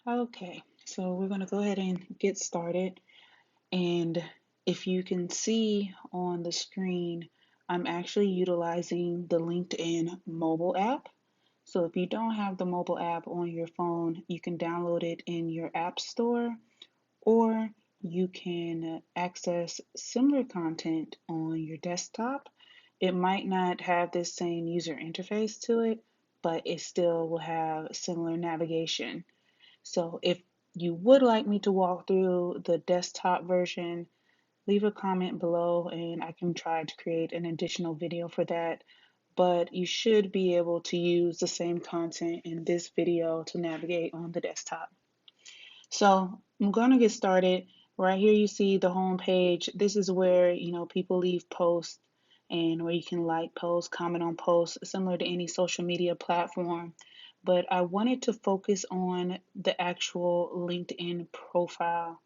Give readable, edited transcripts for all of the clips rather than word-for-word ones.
Okay, so we're going to go ahead and get started. And if you can see on the screen, I'm actually utilizing the LinkedIn mobile app. So if you don't have the mobile app on your phone, you can download it in your app store, or you can access similar content on your desktop. It might not have this same user interface to it, but it still will have similar navigation. So if you would like me to walk through the desktop version, leave a comment below and I can try to create an additional video for that. But you should be able to use the same content in this video to navigate on the desktop. So I'm going to get started. Right here you see the home page. This is where, people leave posts and where you can like posts, comment on posts, similar to any social media platform. But I wanted to focus on the actual LinkedIn profile.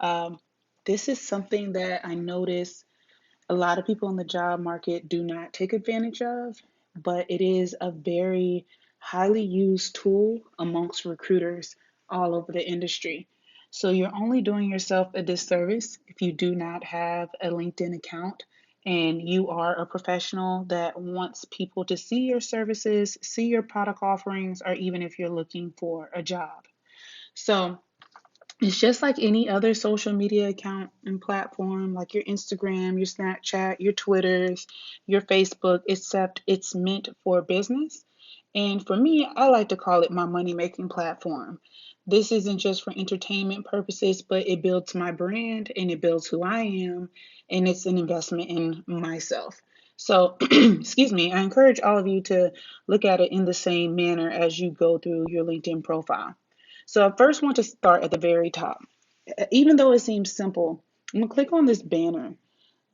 Um, this is something that I notice a lot of people in the job market do not take advantage of, but it is a very highly used tool amongst recruiters all over the industry. So you're only doing yourself a disservice if you do not have a LinkedIn account and you are a professional that wants people to see your services, see your product offerings, or even if you're looking for a job. So it's just like any other social media account and platform, like your Instagram, your Snapchat, your Twitters, your Facebook, except it's meant for business. And for me, I like to call it my money making platform. This isn't just for entertainment purposes, but it builds my brand and it builds who I am, and it's an investment in myself. So, excuse me, I encourage all of you to look at it in the same manner as you go through your LinkedIn profile. So I first want to start at the very top. Even though it seems simple, I'm going to click on this banner.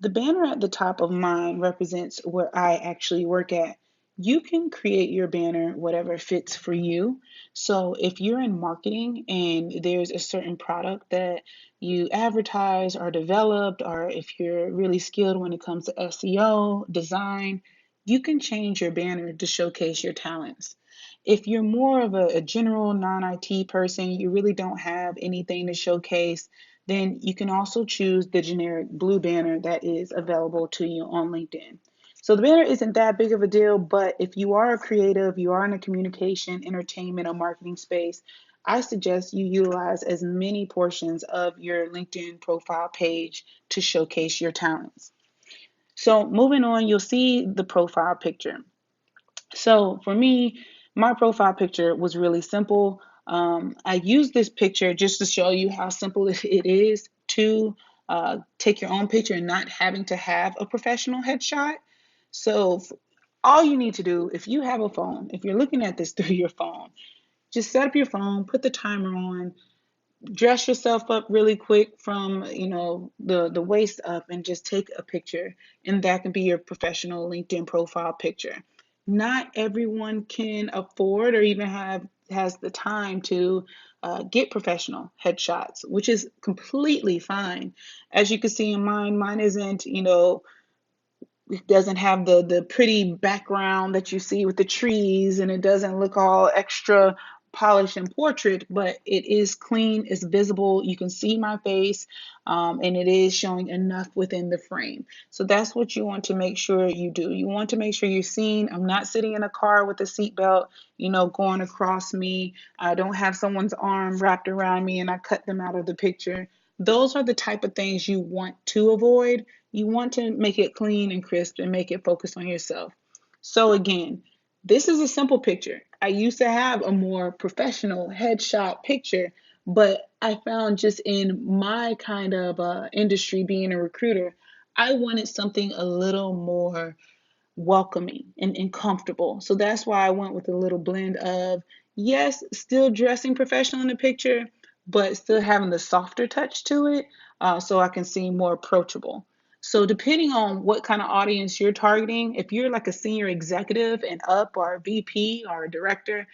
The banner at the top of mine represents where I actually work at. You can create your banner whatever fits for you. So if you're in marketing and there's a certain product that you advertise or developed, or if you're really skilled when it comes to SEO, design, you can change your banner to showcase your talents. If you're more of a general non-IT person, you really don't have anything to showcase, then you can also choose the generic blue banner that is available to you on LinkedIn. So the banner isn't that big of a deal, but if you are a creative, you are in a communication, entertainment, or marketing space, I suggest you utilize as many portions of your LinkedIn profile page to showcase your talents. So moving on, you'll see the profile picture. So for me, my profile picture was really simple. I used this picture just to show you how simple it is to take your own picture and not having to have a professional headshot. So all you need to do, if you have a phone, if you're looking at this through your phone, just set up your phone, put the timer on, dress yourself up really quick from the waist up and just take a picture, and that can be your professional LinkedIn profile picture. Not everyone can afford or even has the time to get professional headshots, which is completely fine. As you can see in mine isn't, it doesn't have the pretty background that you see with the trees, and it doesn't look all extra polished and portrait, but it is clean, it's visible, you can see my face, and it is showing enough within the frame. So that's what you want to make sure you do. You want to make sure you're seen. I'm not sitting in a car with a seatbelt, going across me. I don't have someone's arm wrapped around me and I cut them out of the picture. Those are the type of things you want to avoid. You want to make it clean and crisp and make it focus on yourself. So again, this is a simple picture. I used to have a more professional headshot picture, but I found just in my kind of industry, being a recruiter, I wanted something a little more welcoming and comfortable. So that's why I went with a little blend of, yes, still dressing professional in the picture, but still having the softer touch to it, so I can seem more approachable. So depending on what kind of audience you're targeting, if you're like a senior executive and up, or a VP or a director,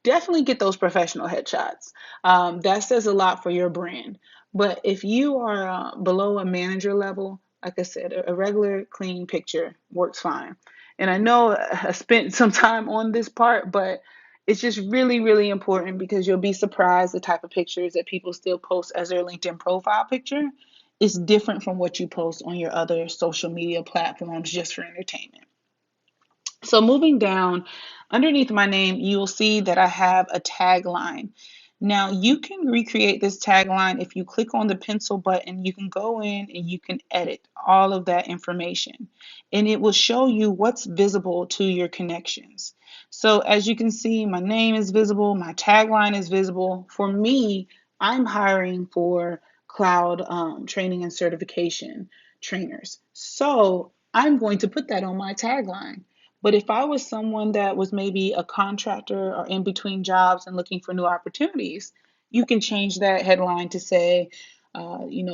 definitely get those professional headshots. That says a lot for your brand. But if you are below a manager level, like I said, a regular clean picture works fine. And I know I spent some time on this part, but It's just really, really important because you'll be surprised the type of pictures that people still post as their LinkedIn profile picture is different from what you post on your other social media platforms just for entertainment. So moving down, underneath my name, you will see that I have a tagline. Now you can recreate this tagline if you click on the pencil button. You can go in and you can edit all of that information, and it will show you what's visible to your connections. So as you can see, my name is visible, my tagline is visible. For me, I'm hiring for cloud training and certification trainers. So I'm going to put that on my tagline. But if I was someone that was maybe a contractor or in between jobs and looking for new opportunities, you can change that headline to say,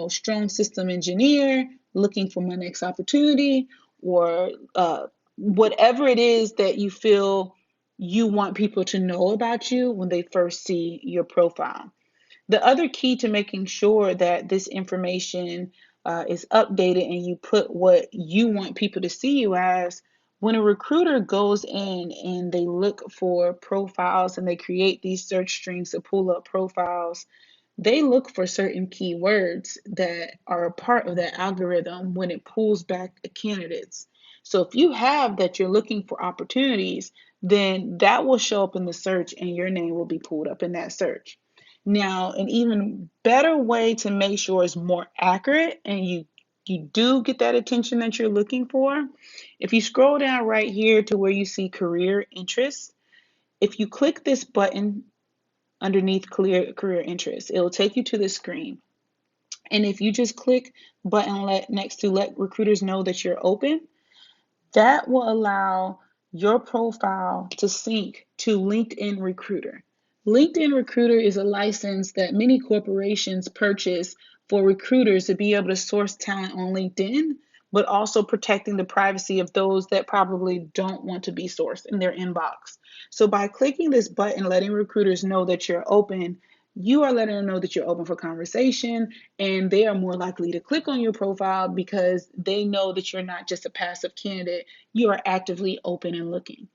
strong system engineer looking for my next opportunity, or whatever it is that you feel you want people to know about you when they first see your profile. The other key to making sure that this information is updated and you put what you want people to see you as, when a recruiter goes in and they look for profiles and they create these search strings to pull up profiles, they look for certain keywords that are a part of that algorithm when it pulls back the candidates. So if you have that you're looking for opportunities, then that will show up in the search and your name will be pulled up in that search. Now, an even better way to make sure it's more accurate and you do get that attention that you're looking for, if you scroll down right here to where you see career interests, if you click this button underneath career interests, it'll take you to the screen. And if you just click button next to let recruiters know that you're open, that will allow your profile to sync to LinkedIn Recruiter. LinkedIn Recruiter is a license that many corporations purchase for recruiters to be able to source talent on LinkedIn, but also protecting the privacy of those that probably don't want to be sourced in their inbox. So by clicking this button, letting recruiters know that you're open, you are letting them know that you're open for conversation, and they are more likely to click on your profile because they know that you're not just a passive candidate, you are actively open and looking.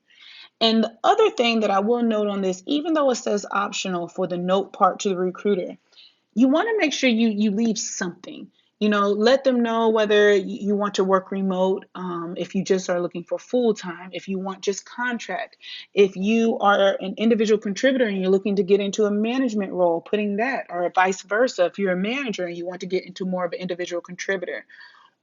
And the other thing that I will note on this, even though it says optional for the note part to the recruiter, you want to make sure you leave something. Let them know whether you want to work remote, if you just are looking for full time, if you want just contract, if you are an individual contributor and you're looking to get into a management role, putting that, or vice versa, if you're a manager and you want to get into more of an individual contributor,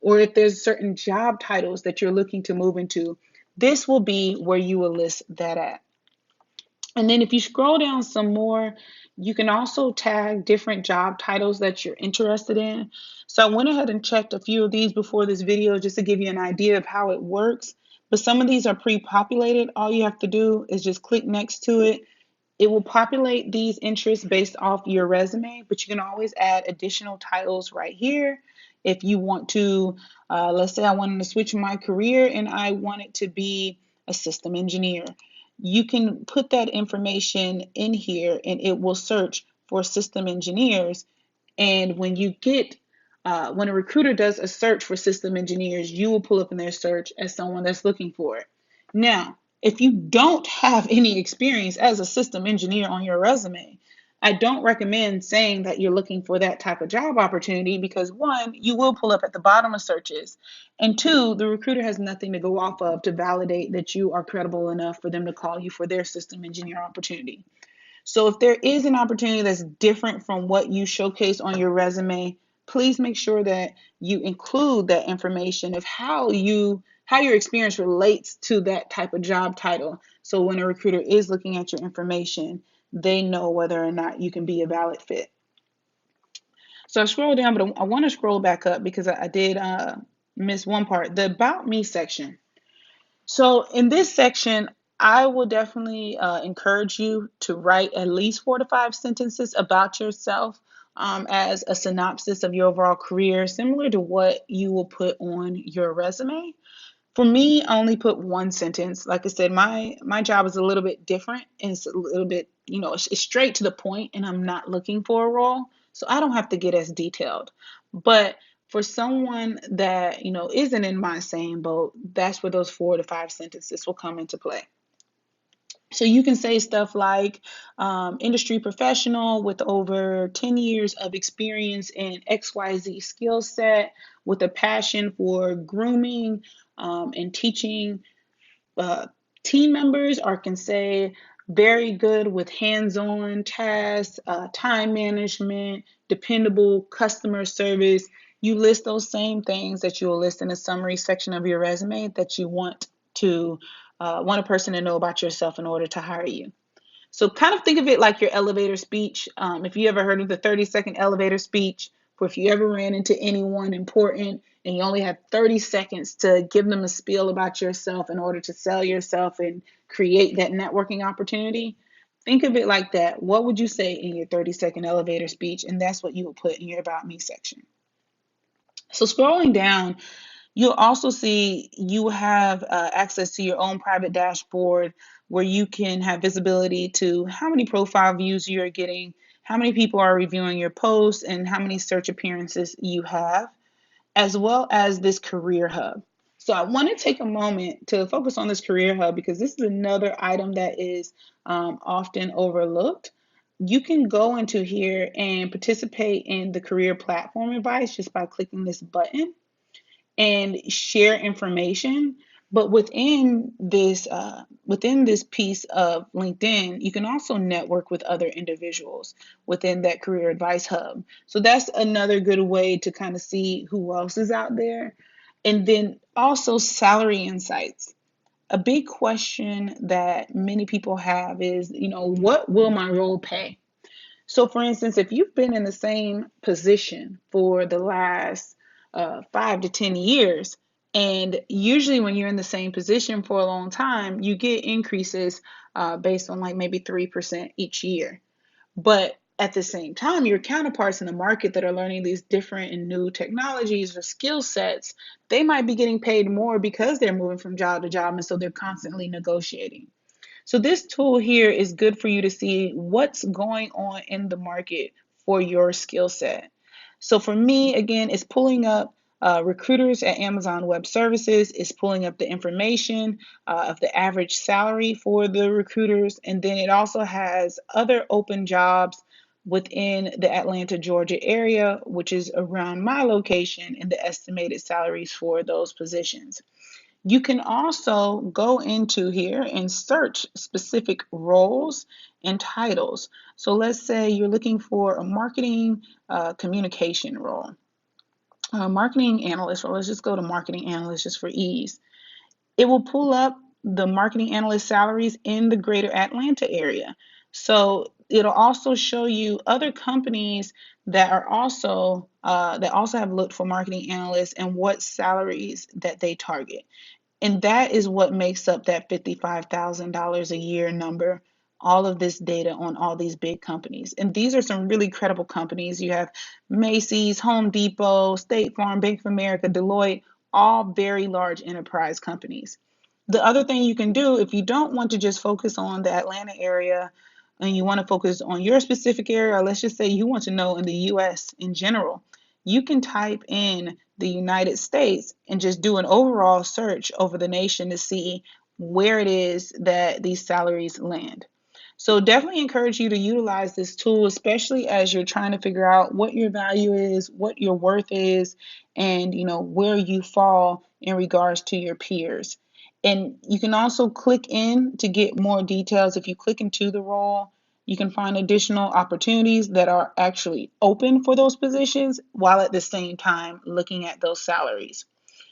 or if there's certain job titles that you're looking to move into, this will be where you will list that at. And then if you scroll down some more, you can also tag different job titles that you're interested in. So I went ahead and checked a few of these before this video just to give you an idea of how it works. But some of these are pre-populated. All you have to do is just click next to it. It will populate these interests based off your resume, but you can always add additional titles right here. If you want to, let's say I wanted to switch my career and I want it to be a system engineer. You can put that information in here and it will search for system engineers. And when a recruiter does a search for system engineers, you will pull up in their search as someone that's looking for it. Now, if you don't have any experience as a system engineer on your resume, I don't recommend saying that you're looking for that type of job opportunity because one, you will pull up at the bottom of searches, and two, the recruiter has nothing to go off of to validate that you are credible enough for them to call you for their system engineer opportunity. So if there is an opportunity that's different from what you showcase on your resume, please make sure that you include that information of how your experience relates to that type of job title. So when a recruiter is looking at your information, they know whether or not you can be a valid fit. So I scroll down, but I want to scroll back up because I did miss one part, the About Me section. So in this section, I will definitely encourage you to write at least 4 to 5 sentences about yourself as a synopsis of your overall career, similar to what you will put on your resume. For me, I only put one sentence. Like I said, my job is a little bit different and it's a little bit, it's straight to the point and I'm not looking for a role. So I don't have to get as detailed. But for someone that, isn't in my same boat, that's where those 4 to 5 sentences will come into play. So you can say stuff like industry professional with over 10 years of experience in XYZ skill set with a passion for grooming and teaching uh, team members, or can say very good with hands-on tasks, time management, dependable customer service. You list those same things that you will list in a summary section of your resume that you want a person to know about yourself in order to hire you. So kind of think of it like your elevator speech. If you ever heard of the 30-second elevator speech, or if you ever ran into anyone important and you only had 30 seconds to give them a spiel about yourself in order to sell yourself and create that networking opportunity, think of it like that. What would you say in your 30-second elevator speech? And that's what you would put in your About Me section. So scrolling down, you'll also see you have access to your own private dashboard where you can have visibility to how many profile views you're getting, how many people are reviewing your posts, and how many search appearances you have, as well as this career hub. So I want to take a moment to focus on this career hub because this is another item that is often overlooked. You can go into here and participate in the career platform advice just by clicking this button and share information. But within this piece of LinkedIn, you can also network with other individuals within that career advice hub. So that's another good way to kind of see who else is out there. And then also salary insights. A big question that many people have is, what will my role pay? So, for instance, if you've been in the same position for the last 5 to 10 years, and usually when you're in the same position for a long time, you get increases based on like maybe 3% each year. But at the same time, your counterparts in the market that are learning these different and new technologies or skill sets, they might be getting paid more because they're moving from job to job. And so they're constantly negotiating. So this tool here is good for you to see what's going on in the market for your skill set. So for me, again, it's pulling up recruiters at Amazon Web Services. It's pulling up the information of the average salary for the recruiters. And then it also has other open jobs within the Atlanta, Georgia area, which is around my location, and the estimated salaries for those positions. You can also go into here and search specific roles and titles. So let's say you're looking for a marketing communication role, a marketing analyst role. Let's just go to marketing analyst just for ease. It will pull up the marketing analyst salaries in the greater Atlanta area. So it'll also show you other companies that also have looked for marketing analysts and what salaries that they target. And that is what makes up that $55,000 a year number. All of this data on all these big companies. And these are some really credible companies. You have Macy's, Home Depot, State Farm, Bank of America, Deloitte, all very large enterprise companies. The other thing you can do if you don't want to just focus on the Atlanta area and you want to focus on your specific area, or let's just say you want to know in the US in general, you can type in the United States and just do an overall search over the nation to see where it is that these salaries land. So definitely encourage you to utilize this tool, especially as you're trying to figure out what your value is, what your worth is, and where you fall in regards to your peers. And you can also click in to get more details. If you click into the role, you can find additional opportunities that are actually open for those positions while at the same time looking at those salaries.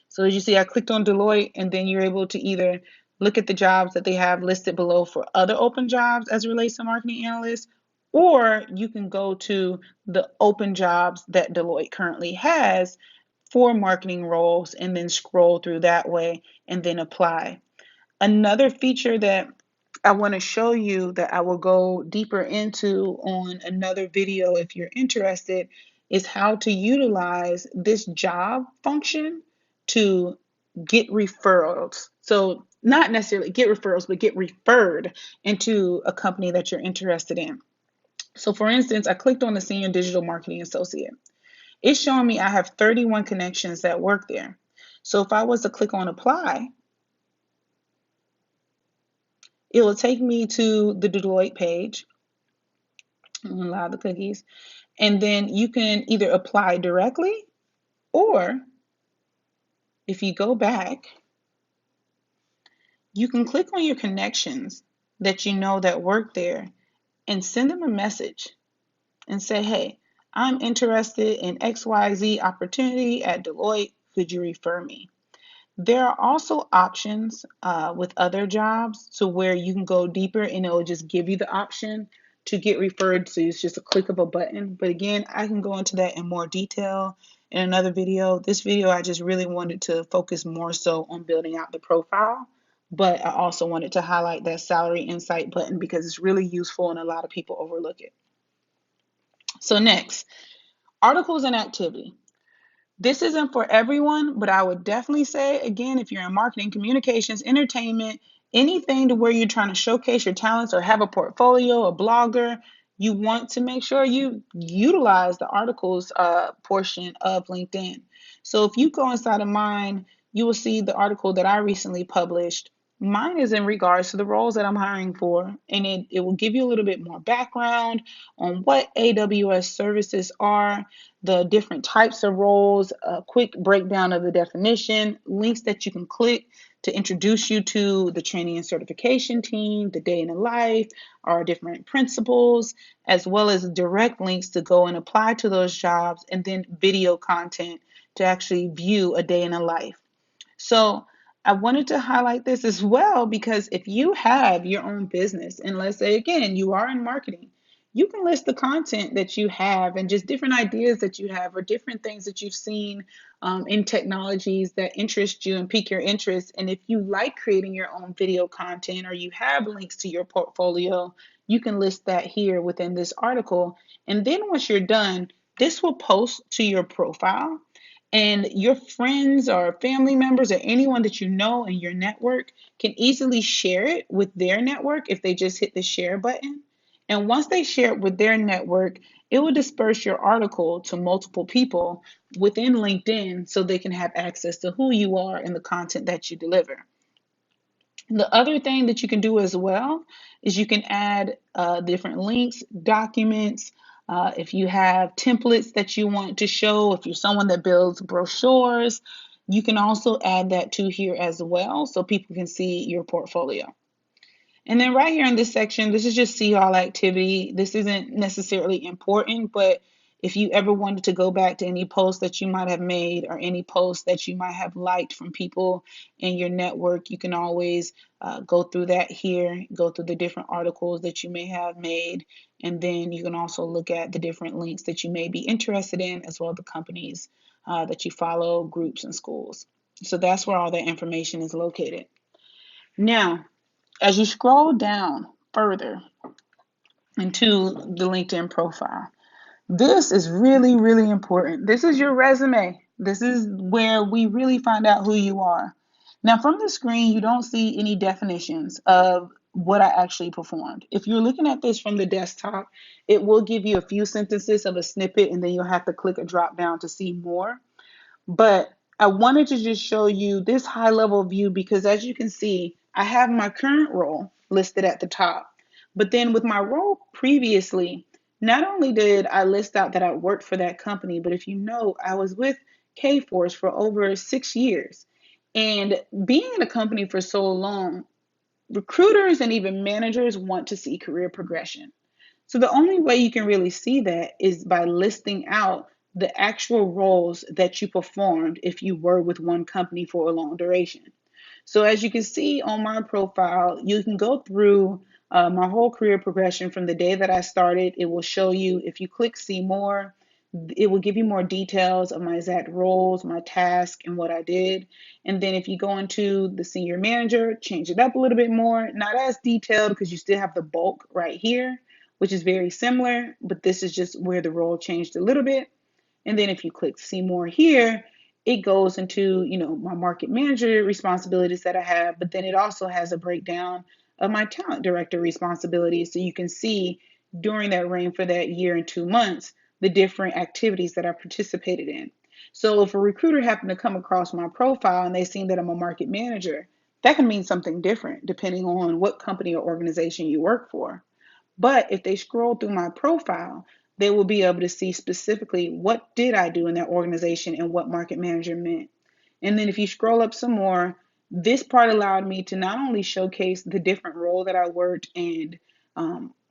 So as you see, I clicked on Deloitte, and then you're able to either look at the jobs that they have listed below for other open jobs as it relates to marketing analysts, or you can go to the open jobs that Deloitte currently has for marketing roles and then scroll through that way and then apply. Another feature that I want to show you that I will go deeper into on another video if you're interested is how to utilize this job function to get referrals. So not necessarily get referrals, but get referred into a company that you're interested in. So for instance, I clicked on the Senior Digital Marketing Associate. It's showing me I have 31 connections that work there. So if I was to click on apply, It will take me to the Deloitte page. Allow the cookies. And then you can either apply directly, or if you go back, you can click on your connections that you know that work there and send them a message and say, hey, I'm interested in XYZ opportunity at Deloitte. Could you refer me? There are also options with other jobs to where you can go deeper and it will just give you the option to get referred. So it's just a click of a button. But again, I can go into that in more detail in another video. This video, I just really wanted to focus more so on building out the profile. But I also wanted to highlight that salary insight button because it's really useful and a lot of people overlook it. So next, articles and activity. This isn't for everyone, but I would definitely say, again, if you're in marketing, communications, entertainment, anything to where you're trying to showcase your talents or have a portfolio, a blogger, you want to make sure you utilize the articles portion of LinkedIn. So if you go inside of mine, you will see the article that I recently published. Mine is in regards to the roles that I'm hiring for, and it will give you a little bit more background on what AWS services are, the different types of roles, a quick breakdown of the definition, links that you can click to introduce you to the training and certification team, the day in the life, our different principles, as well as direct links to go and apply to those jobs, and then video content to actually view a day in a life. So I wanted to highlight this as well because if you have your own business, and let's say again, you are in marketing, you can list the content that you have and just different ideas that you have or different things that you've seen in technologies that interest you and pique your interest. And if you like creating your own video content or you have links to your portfolio, you can list that here within this article. And then once you're done, this will post to your profile, and your friends or family members or anyone that you know in your network can easily share it with their network if they just hit the share button. And once they share it with their network, it will disperse your article to multiple people within LinkedIn so they can have access to who you are and the content that you deliver. The other thing that you can do as well is you can add different links, documents. If you have templates that you want to show, if you're someone that builds brochures, you can also add that to here as well so people can see your portfolio. And then right here in this section, this is just see all activity. This isn't necessarily important, but if you ever wanted to go back to any posts that you might have made or any posts that you might have liked from people in your network, you can always go through that here, go through the different articles that you may have made, and then you can also look at the different links that you may be interested in, as well as the companies that you follow, groups, and schools. So that's where all that information is located. Now, as you scroll down further into the LinkedIn profile, this is really, really important. This is your resume. This is where we really find out who you are. Now, from the screen, you don't see any definitions of what I actually performed. If you're looking at this from the desktop, it will give you a few sentences of a snippet, and then you'll have to click a drop down to see more. But I wanted to just show you this high level view because as you can see, I have my current role listed at the top. But then with my role previously, not only did I list out that I worked for that company, but if you know, I was with Kforce for over 6 years. And being in a company for so long, recruiters and even managers want to see career progression. So the only way you can really see that is by listing out the actual roles that you performed if you were with one company for a long duration. So as you can see on my profile, you can go through my whole career progression from the day that I started. It will show you, if you click see more, it will give you more details of my exact roles, my task, and what I did. And then if you go into the senior manager, change it up a little bit more, not as detailed because you still have the bulk right here, which is very similar, but this is just where the role changed a little bit. And then if you click see more here, it goes into, my market manager responsibilities that I have, but then it also has a breakdown of my talent director responsibilities. So you can see during that reign for that year and 2 months, the different activities that I participated in. So if a recruiter happened to come across my profile and they seen that I'm a market manager, That can mean something different depending on what company or organization you work for. But if they scroll through my profile, they will be able to see specifically what did I do in that organization and what market manager meant. And then if you scroll up some more, this part allowed me to not only showcase the different role that I worked and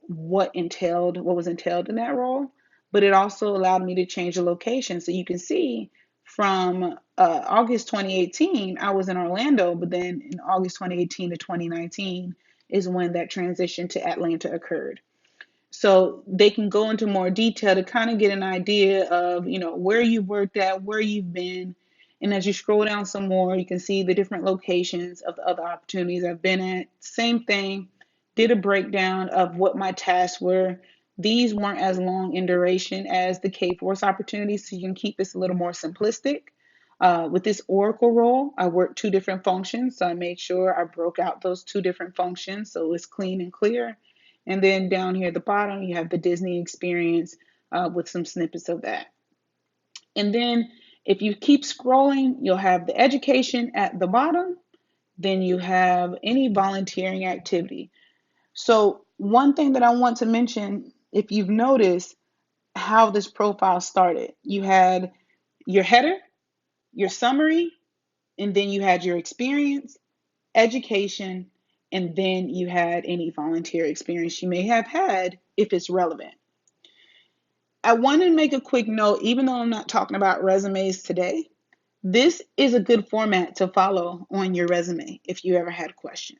what was entailed in that role, but it also allowed me to change the location. So you can see from August 2018, I was in Orlando, but then in August 2018 to 2019 is when that transition to Atlanta occurred. So they can go into more detail to kind of get an idea of, where you've worked at, where you've been. And as you scroll down some more, you can see the different locations of the other opportunities I've been at. Same thing, did a breakdown of what my tasks were. These weren't as long in duration as the K-Force opportunities, so you can keep this a little more simplistic. With this Oracle role, I worked two different functions, so I made sure I broke out those two different functions so it's clean and clear. And then down here at the bottom, you have the Disney experience with some snippets of that. And then if you keep scrolling, you'll have the education at the bottom. Then you have any volunteering activity. So, one thing that I want to mention, if you've noticed how this profile started, you had your header, your summary, and then you had your experience, education, and then you had any volunteer experience you may have had if it's relevant. I want to make a quick note, even though I'm not talking about resumes today, this is a good format to follow on your resume if you ever had questions.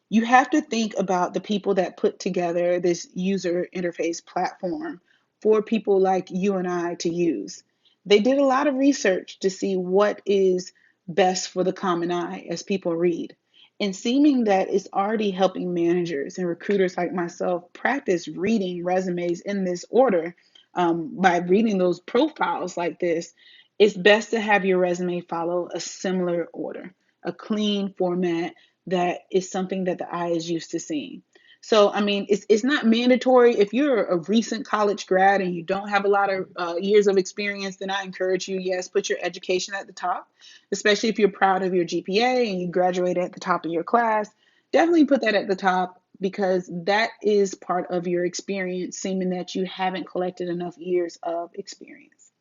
You have to think about the people that put together this user interface platform for people like you and I to use. They did a lot of research to see what is best for the common eye as people read. And seeming that it's already helping managers and recruiters like myself practice reading resumes in this order by reading those profiles like this, it's best to have your resume follow a similar order, a clean format that is something that the eye is used to seeing. So, I mean, it's not mandatory. If you're a recent college grad and you don't have a lot of years of experience, then I encourage you, yes, put your education at the top, especially if you're proud of your GPA and you graduated at the top of your class. Definitely put that at the top because that is part of your experience, seeming that you haven't collected enough years of experience.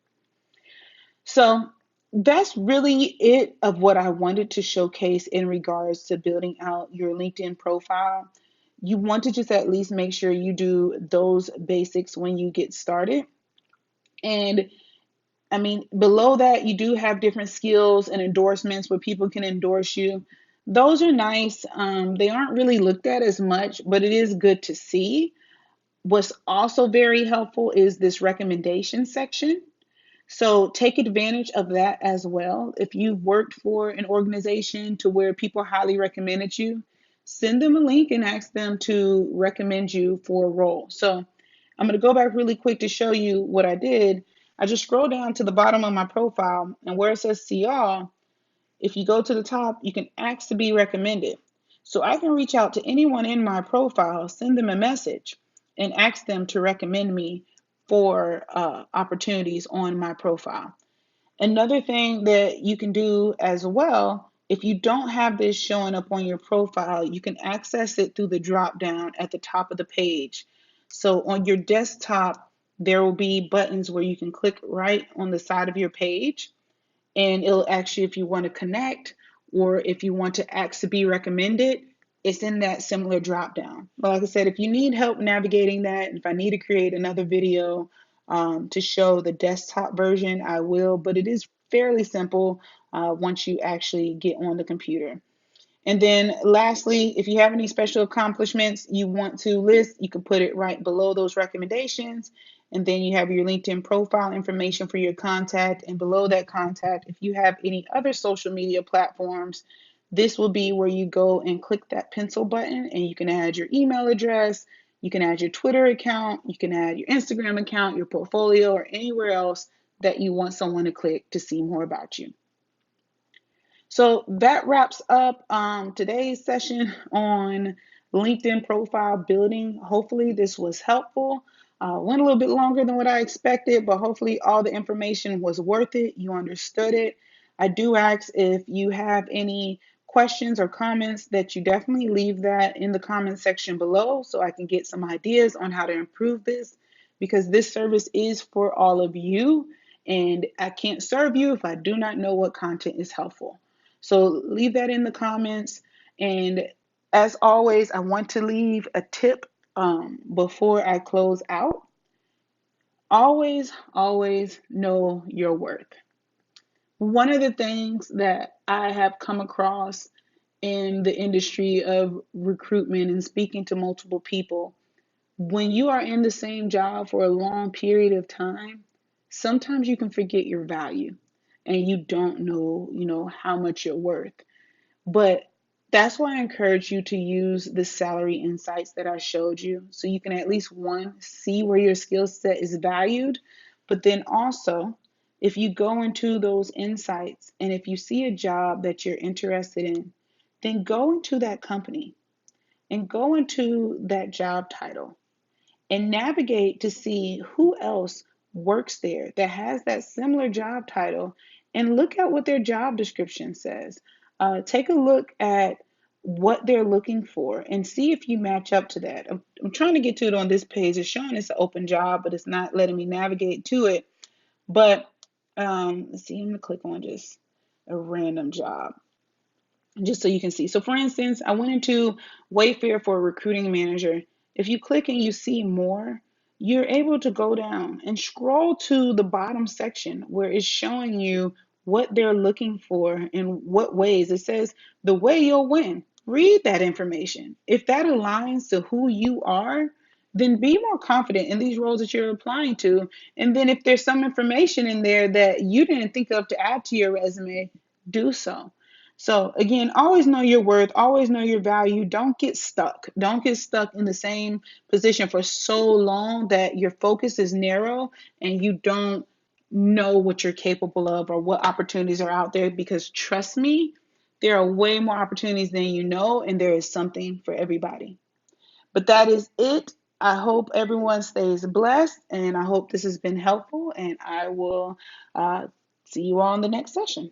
So that's really it of what I wanted to showcase in regards to building out your LinkedIn profile. You want to just at least make sure you do those basics when you get started. And I mean, below that, you do have different skills and endorsements where people can endorse you. Those are nice. They aren't really looked at as much, but it is good to see. What's also very helpful is this recommendation section. So take advantage of that as well. If you've worked for an organization to where people highly recommended you, send them a link and ask them to recommend you for a role. So I'm going to go back really quick to show you what I did. I just scroll down to the bottom of my profile and where it says see all, if you go to the top, you can ask to be recommended. So I can reach out to anyone in my profile, send them a message, and ask them to recommend me for opportunities on my profile. Another thing that you can do as well, if you don't have this showing up on your profile, you can access it through the drop down at the top of the page. So on your desktop, there will be buttons where you can click right on the side of your page and it'll ask you if you want to connect or if you want to ask to be recommended. It's in that similar drop down. But like I said, if you need help navigating that, if I need to create another video to show the desktop version, I will. But it is fairly simple once you actually get on the computer. And then lastly, if you have any special accomplishments you want to list, you can put it right below those recommendations. And then you have your LinkedIn profile information for your contact. And below that contact, if you have any other social media platforms, this will be where you go and click that pencil button and you can add your email address, you can add your Twitter account, you can add your Instagram account, your portfolio, or anywhere else that you want someone to click to see more about you. So that wraps up today's session on LinkedIn profile building. Hopefully, this was helpful. Went a little bit longer than what I expected, but hopefully, all the information was worth it. You understood it. I do ask if you have any questions or comments, that you definitely leave that in the comment section below so I can get some ideas on how to improve this, because this service is for all of you, and I can't serve you if I do not know what content is helpful. So leave that in the comments. And as always, I want to leave a tip before I close out. Always, always know your worth. One of the things that I have come across in the industry of recruitment and speaking to multiple people, when you are in the same job for a long period of time, sometimes you can forget your value and you don't know, how much you're worth. But that's why I encourage you to use the salary insights that I showed you, so you can at least one, see where your skill set is valued. But then also, if you go into those insights and if you see a job that you're interested in, then go into that company and go into that job title and navigate to see who else works there that has that similar job title, and look at what their job description says. Take a look at what they're looking for and see if you match up to that. I'm trying to get to it on this page. It's showing it's an open job, but it's not letting me navigate to it. But let's see, I'm going to click on just a random job just so you can see. So for instance, I went into Wayfair for a recruiting manager. If you click and you see more, you're able to go down and scroll to the bottom section where it's showing you what they're looking for and what ways. It says the way you'll win. Read that information. If that aligns to who you are, then be more confident in these roles that you're applying to. And then if there's some information in there that you didn't think of to add to your resume, do so. So again, always know your worth, always know your value. Don't get stuck. Don't get stuck in the same position for so long that your focus is narrow and you don't know what you're capable of or what opportunities are out there, because trust me, there are way more opportunities than you know, and there is something for everybody. But that is it. I hope everyone stays blessed, and I hope this has been helpful, and I will see you all in the next session.